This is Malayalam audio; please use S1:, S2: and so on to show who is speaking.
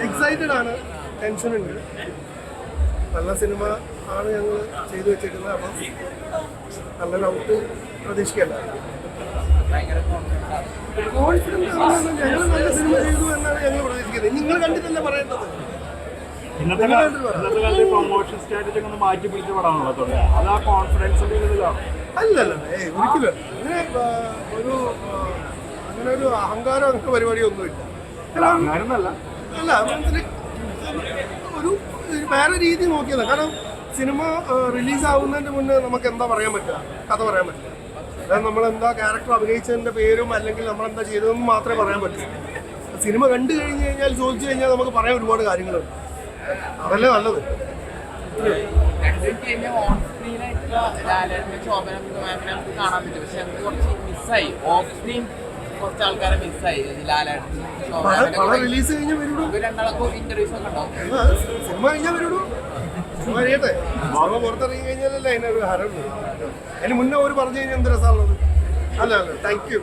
S1: എക്സൈറ്റഡ് ആണ്, ടെൻഷൻ ഉണ്ട്. നല്ല സിനിമ ആണ് ഞങ്ങൾ ചെയ്തു വെച്ചിരിക്കുന്നത്. അപ്പം നല്ലൊരു ഔട്ട് പ്രതീക്ഷിക്കല്ല. കോൺഫിഡൻസ് ഞങ്ങൾ നല്ല സിനിമ ചെയ്തു എന്നാണ് ഞങ്ങൾ പ്രതീക്ഷിക്കുന്നത്. നിങ്ങൾ കണ്ടിട്ടല്ലേ പറയേണ്ടത്.
S2: ഇന്നത്തെ കാലത്ത് പ്രൊമോഷൻ സ്ട്രാറ്റജി ഒന്ന് മാറ്റി പിടിച്ച പടമാണല്ലോ അത്. ആ കോൺഫിഡൻസിന്റെ ഇതിലാണ്.
S1: അല്ലല്ല, ഒരിക്കലും അങ്ങനെ ഒരു അഹങ്കാരം അങ്ങനത്തെ പരിപാടിയൊന്നുമില്ല. അല്ല, മനസ്സിൽ ഒരു വേറെ രീതി നോക്കിയതാണ്. കാരണം സിനിമ റിലീസാവുന്നതിന് മുന്നേ നമുക്ക് എന്താ പറയാൻ പറ്റുക, കഥ പറയാൻ പറ്റില്ല. അതായത് നമ്മളെന്താ ക്യാരക്ടർ അഭിനയിച്ചതിൻ്റെ പേരും അല്ലെങ്കിൽ നമ്മളെന്താ ചെയ്തതെന്ന് മാത്രമേ പറയാൻ പറ്റൂ. സിനിമ കണ്ടു കഴിഞ്ഞ് കഴിഞ്ഞാൽ ചോദിച്ചു കഴിഞ്ഞാൽ നമുക്ക് പറയാൻ ഒരുപാട് കാര്യങ്ങളുണ്ട്. അതല്ലേ നല്ലത്. പടം റിലീസ് കഴിഞ്ഞാൽ വരുള്ളൂ, സിനിമ കഴിഞ്ഞാൽ വരുള്ളൂ. സിനിമ അറിയട്ടെ, സിനിമ പുറത്തിറങ്ങി കഴിഞ്ഞാലല്ലേ അതിനൊരു ഹരമുള്ളൂ. അതിന് മുന്നേ ഒരു പറഞ്ഞു കഴിഞ്ഞാൽ എന്ത് രസമാണുള്ളത്. അല്ല താങ്ക് യു.